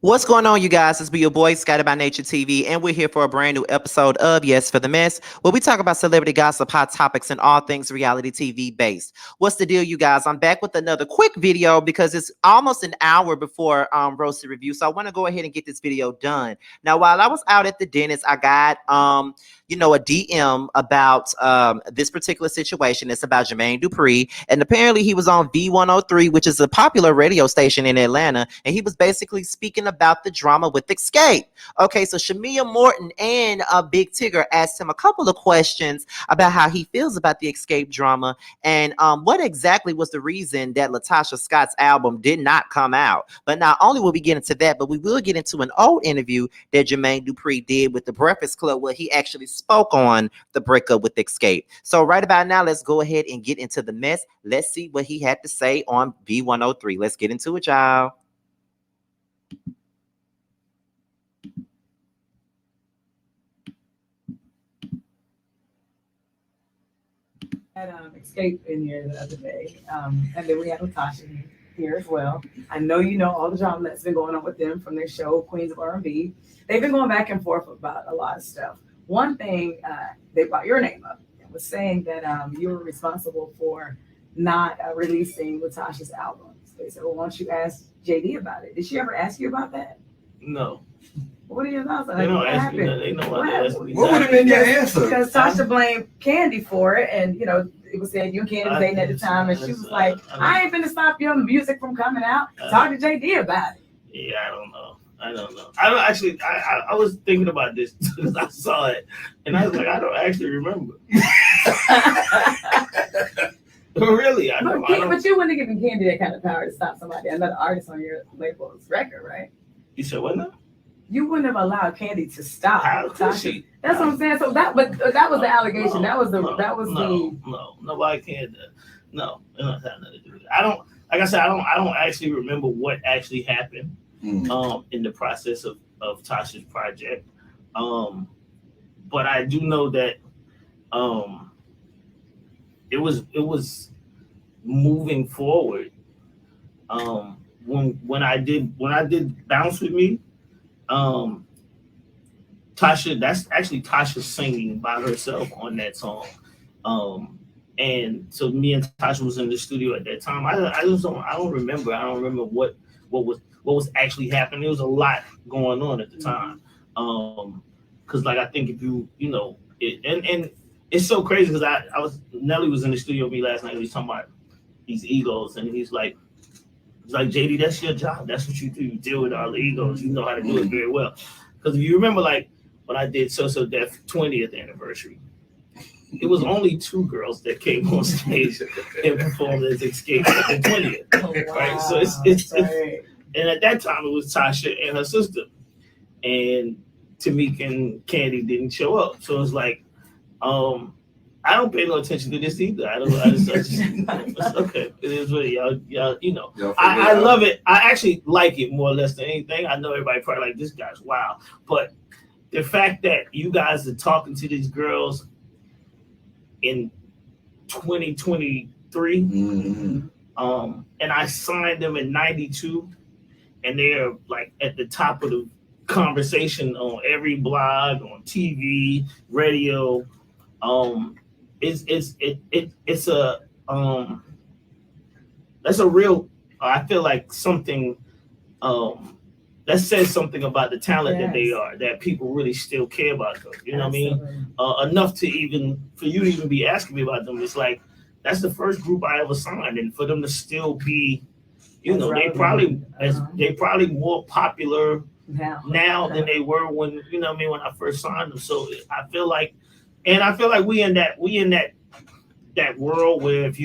What's going on, you guys? It's be your boy, Scotty by Nature TV, and we're here for a brand new episode of Yes for the Mess, where we talk about celebrity gossip, hot topics, and all things reality TV based. What's the deal, you guys? I'm back with another quick video because it's almost an hour before roasted review, so I want to go ahead and get this video done. Now, while I was out at the dentist, I got a DM about this particular situation. It's about Jermaine Dupri, and apparently he was on V103, which is a popular radio station in Atlanta, and he was basically speaking about the drama with Xscape. Okay, so Shamia Morton and Big Tigger asked him a couple of questions about how he feels about the Xscape drama and what exactly was the reason that Latasha Scott's album did not come out. But not only will we get into that, but we will get into an old interview that Jermaine Dupri did with the Breakfast Club where he actually spoke on the breakup with Xscape. So right about now, let's go ahead and get into the mess. Let's see what he had to say on V103. Let's get into it, y'all. Had Xscape in here the other day, and then we had Latasha here as well. I know you know all the drama that's been going on with them from their show Queens of R&B. They've been going back and forth about a lot of stuff. One thing, they brought your name up and was saying that you were responsible for not releasing Latasha's albums. They said, well, why don't you ask JD about it? Did she ever ask you about that? No. What are your thoughts on They that? don't What ask me. happened? They know What what happened? ask me. What would have been your answer? Because Tasha blamed Candy for it, and it was said you and Candy was dating at the time, and she was like, "I ain't finna stop your music from coming out. Talk to JD about it." Yeah, I don't know. I don't actually. I was thinking about this because I saw it, and I was like, I don't actually remember. Really, I don't. But you wouldn't have given Candy that kind of power to stop somebody, another artist on your label's record, right? You said what now? You wouldn't have allowed Candy to stop. How could she? That's what I'm saying. So that was the allegation. Nobody can. No, it don't have nothing to do with it. I don't. Like I said, I don't actually remember what actually happened. In the process of Tasha's project. But I do know that it was moving forward. When I did Bounce With Me, Tasha, that's actually Tasha singing by herself on that song. And so me and Tasha was in the studio at that time. I don't remember. I don't remember what was actually happening. There was a lot going on at the time. Because like I think if you and it's so crazy because Nelly was in the studio with me last night. He was talking about these egos, and he's like JD, that's your job. That's what you do. You deal with all the egos. You know how to do it very well. Because if you remember, like when I did So Def 20th anniversary, it was only 2 girls that came on stage and performed as Xscape at the 20th. Oh, wow. Right? So it's and at that time it was Tasha and her sister, and Tamika and Candy didn't show up. So it's like, I don't pay no attention to this either. I just it's okay. It is what y'all I love it. I actually like it more or less than anything. I know everybody probably like this guy's wow, but the fact that you guys are talking to these girls in 2023, and I signed them in 92, and they're like at the top of the conversation on every blog, on TV, radio. It's a that's a real. I feel like something that says something about the talent that they are, that people really still care about them. You know Absolutely. What I mean? Enough to for you to even be asking me about them. It's like that's the first group I ever signed, and for them to still be, they probably more popular now than they were when when I first signed them. So I feel like we in that world where if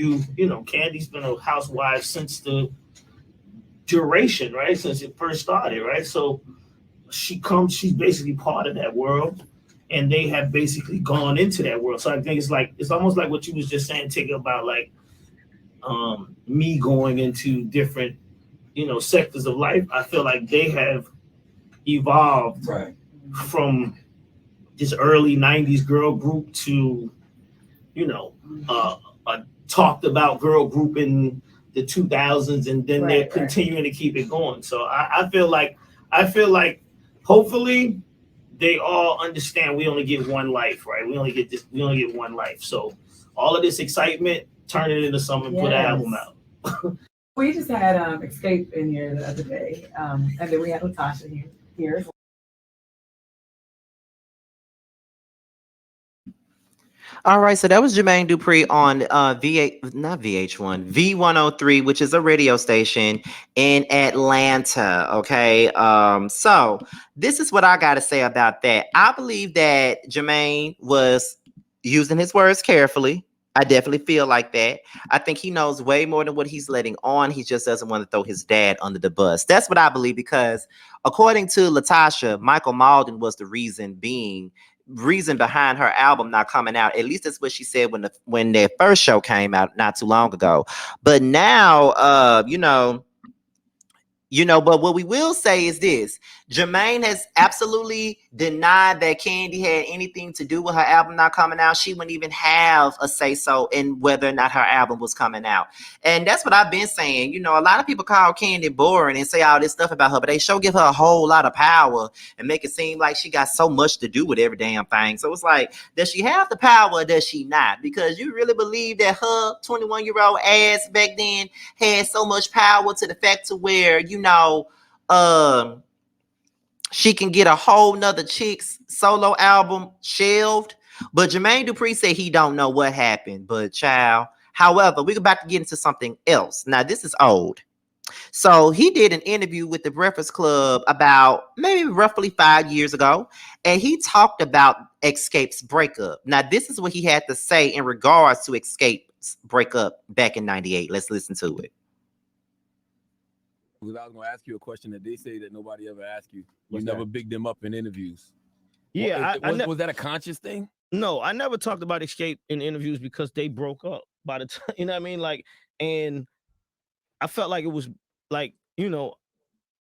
Candy's been a housewife since the duration, right? Since it first started, right? So she's basically part of that world, and they have basically gone into that world. So I think it's almost like what you was just saying, Tig, about like me going into different, sectors of life. I feel like they have evolved from this early 90s girl group to, a talked about girl group in the 2000s, and then they're continuing to keep it going. So I feel like I feel like hopefully they all understand we only get one life, right? We only get one life. So all of this excitement, turn it into something, put an album out. We just had Xscape in here the other day, and then we had Latasha here as well. All right, so that was Jermaine Dupri on not VH1, V103, which is a radio station in Atlanta. Okay. So this is what I gotta say about that. I believe that Jermaine was using his words carefully. I definitely feel like that. I think he knows way more than what he's letting on. He just doesn't want to throw his dad under the bus. That's what I believe, because according to Latasha, Michael Malden was the reason behind her album not coming out. At least that's what she said when their first show came out not too long ago. But now, but what we will say is this: Jermaine has absolutely denied that Candy had anything to do with her album not coming out. She wouldn't even have a say so in whether or not her album was coming out. And that's what I've been saying. A lot of people call Candy boring and say all this stuff about her, but they sure give her a whole lot of power and make it seem like she got so much to do with every damn thing. So it's like, does she have the power or does she not? Because you really believe that her 21-year-old ass back then had so much power to the fact to where, she can get a whole nother chick's solo album shelved. But Jermaine Dupri said he don't know what happened. But child, however, we're about to get into something else. Now, this is old. So he did an interview with the Breakfast Club about maybe roughly 5 years ago, and he talked about Xscape's breakup. Now, this is what he had to say in regards to Xscape's breakup back in '98. Let's listen to it. Because I was going to ask you a question that they say that nobody ever asked you. You never bigged them up in interviews. Yeah, was that a conscious thing? No, I never talked about Xscape in interviews because they broke up by the time, you know what I mean? Like, and I felt like it was like,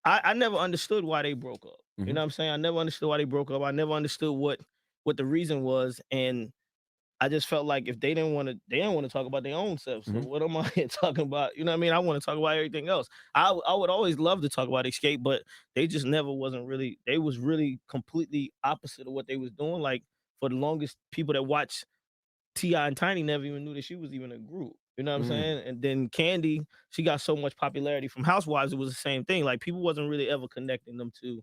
I never understood why they broke up. You know what I'm saying? I never understood why they broke up. I never understood what the reason was. And I just felt like if they didn't want to talk about their own self. So what am I here talking about? You know what I mean? I want to talk about everything else. I would always love to talk about Xscape, but they just never wasn't really, they was really completely opposite of what they was doing. Like, for the longest, people that watched T.I. and Tiny never even knew that she was even a group. You know what I'm saying? And then Candy, she got so much popularity from Housewives, it was the same thing. Like, people wasn't really ever connecting them to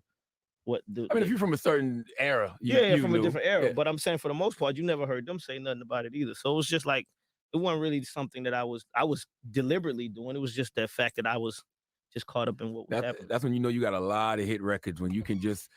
what the. I mean, if you're from a certain era, you from a different era. Yeah. But I'm saying for the most part, you never heard them say nothing about it either. So it was just like, it wasn't really something that I was deliberately doing. It was just the fact that I was just caught up in what was happening. That's when you got a lot of hit records, when you can just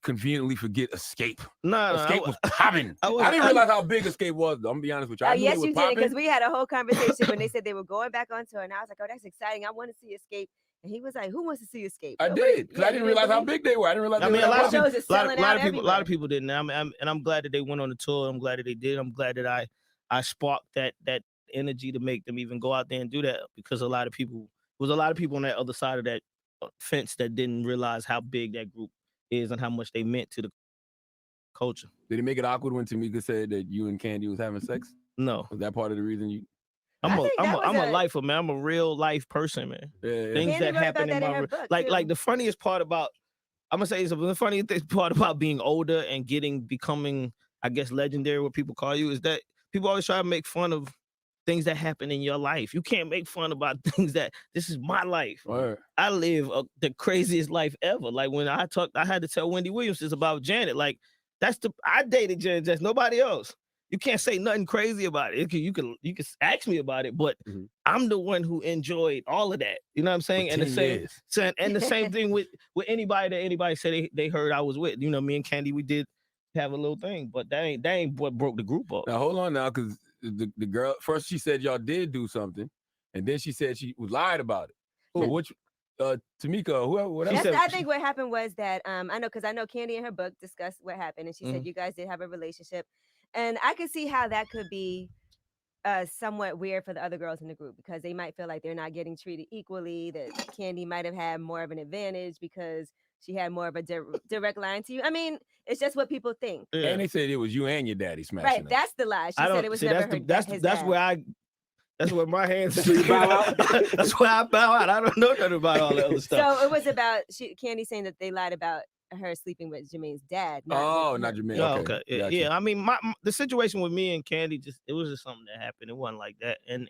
conveniently forget Xscape. Xscape was popping. I didn't realize how big Xscape was, though. I'm gonna be honest with you. Yes, you did, because we had a whole conversation when they said they were going back on tour, and I was like, oh, that's exciting. I want to see Xscape. And he was like, who wants to see Xscape? I did, because I didn't realize how big they were. I didn't realize. I mean, a lot of people didn't. And I'm glad that they went on the tour. I'm glad that they did. I'm glad that I sparked that energy to make them even go out there and do that, because a lot of people on that other side of that fence that didn't realize how big that group is and how much they meant to the culture. Did it make it awkward when Tamika said that you and Candy was having sex? No. Was that part of the reason you? I'm a lifer, man. I'm a real life person, man. Yeah. Things that happen in my like the funniest part about, I'm gonna say something. The funniest part about being older and becoming, I guess, legendary, what people call you, is that people always try to make fun of things that happen in your life. You can't make fun about things that, this is my life. Right. I live the craziest life ever. Like, when I had to tell Wendy Williams this about Janet. Like, I dated Janet Jackson, nobody else. You can't say nothing crazy about it. You can ask me about it, but I'm the one who enjoyed all of that. You know what I'm saying? And the same thing with anybody that anybody said they heard I was with. You know, me and Candy, we did have a little thing, but that ain't what broke the group up. Now hold on now, because the girl first, she said y'all did do something, and then she said she was lied about it. So which Tamika, whoever. I think what happened was that I know Candy in her book discussed what happened, and she said you guys did have a relationship, and I could see how that could be somewhat weird for the other girls in the group, because they might feel like they're not getting treated equally, that Candy might have had more of an advantage because she had more of a direct line to you. I mean, it's just what people think. Yeah. And they said it was you and your daddy smashing. Right, that's the lie. She said it was never her. That's where That's where my hands. So you bow out? That's why I bow out. I don't know nothing about all that other stuff. So it was about Candy saying that they lied about her sleeping with Jermaine's dad. Oh, with not her. Jermaine. Oh, Okay. okay. Gotcha. Yeah. I mean, the situation with me and Candy it was just something that happened. It wasn't like that. And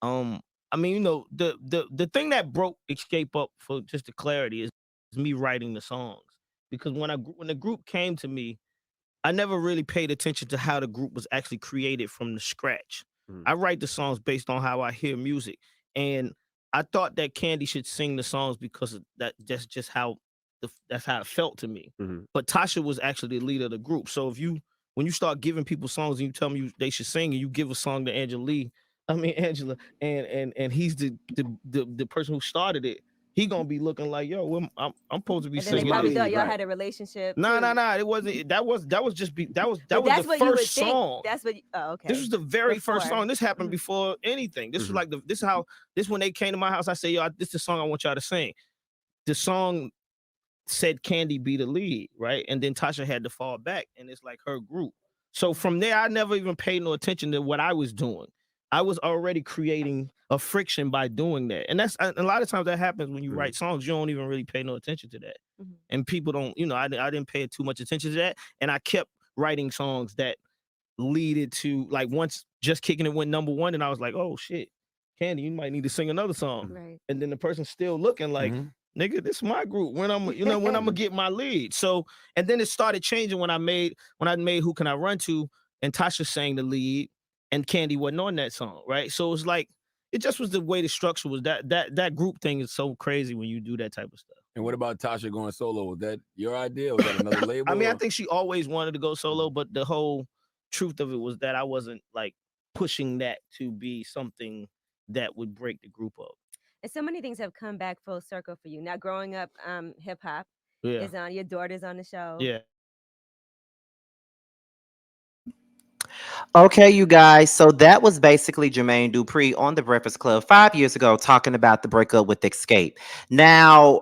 I mean, you know, the thing that broke Xscape up, for just the clarity, is me writing the songs. Because when the group came to me, I never really paid attention to how the group was actually created from the scratch. I write the songs based on how I hear music, and I thought that Candy should sing the songs because of that. That's just how that's how it felt to me. But Tasha was actually the leader of the group. So when you start giving people songs and you tell them they should sing, and you give a song to Angela, and he's the person who started it, he gonna be looking like, yo, I'm supposed to be And then they singing. probably This. thought y'all had a relationship. No, too. it wasn't. That was just that was But that's the what you would first think. song. That's what. Oh, okay. This was the very first Before. song. This happened before anything. This was like this when they came to my house. I said, yo, this is the song I want y'all to sing. The song said Candy be the lead, right? And then Tasha had to fall back, and it's like her group. So from there, I never even paid no attention to what I was doing. I was already creating a friction by doing that. And that's a lot of times that happens when you write songs. You don't even really pay no attention to that. And people don't, you know, I didn't pay too much attention to that. And I kept writing songs that leaded to, like, once Just Kicking It went #1, and I was like, oh shit, Candy, you might need to sing another song. Right. And then the person's still looking like, nigga, this is my group. When I'm gonna get my lead. So, and then it started changing when I made Who Can I Run To, and Tasha sang the lead, and Candy wasn't on that song, right? So it was like, it just was the way the structure was. That group thing is so crazy when you do that type of stuff. And what about Tasha going solo? Was that your idea? Was that another label? I mean, I think she always wanted to go solo, but the whole truth of it was that I wasn't like pushing that to be something that would break the group up. And so many things have come back full circle for you. Now, growing up, hip hop is on. Your daughter's on the show. Yeah. Okay, you guys. So that was basically Jermaine Dupri on the Breakfast Club 5 years ago, talking about the breakup with Xscape. Now,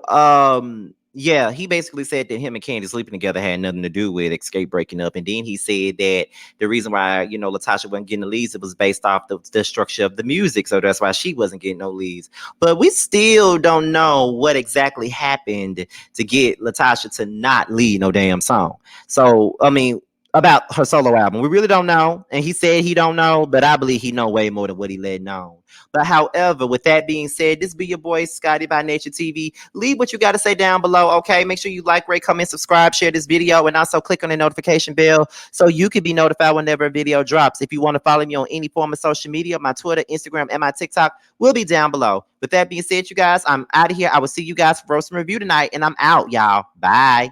yeah, he basically said that him and Candy sleeping together had nothing to do with Xscape breaking up. And then he said that the reason why, you know, Latasha wasn't getting the leads, it was based off the structure of the music. So that's why she wasn't getting no leads. But we still don't know what exactly happened to get Latasha to not lead no damn song. So, I mean, about her solo album, we really don't know. And he said he don't know, but I believe he know way more than what he let known. But however, with that being said, this be your boy Scotty by Nature TV. Leave what you got to say down below, okay? Make sure you like, rate, comment, subscribe, share this video, and also click on the notification bell so you can be notified whenever a video drops. If you want to follow me on any form of social media, my Twitter, Instagram, and my TikTok will be down below. With that being said, you guys, I'm out of here. I will see you guys for Roast and Review tonight, and I'm out, y'all. Bye.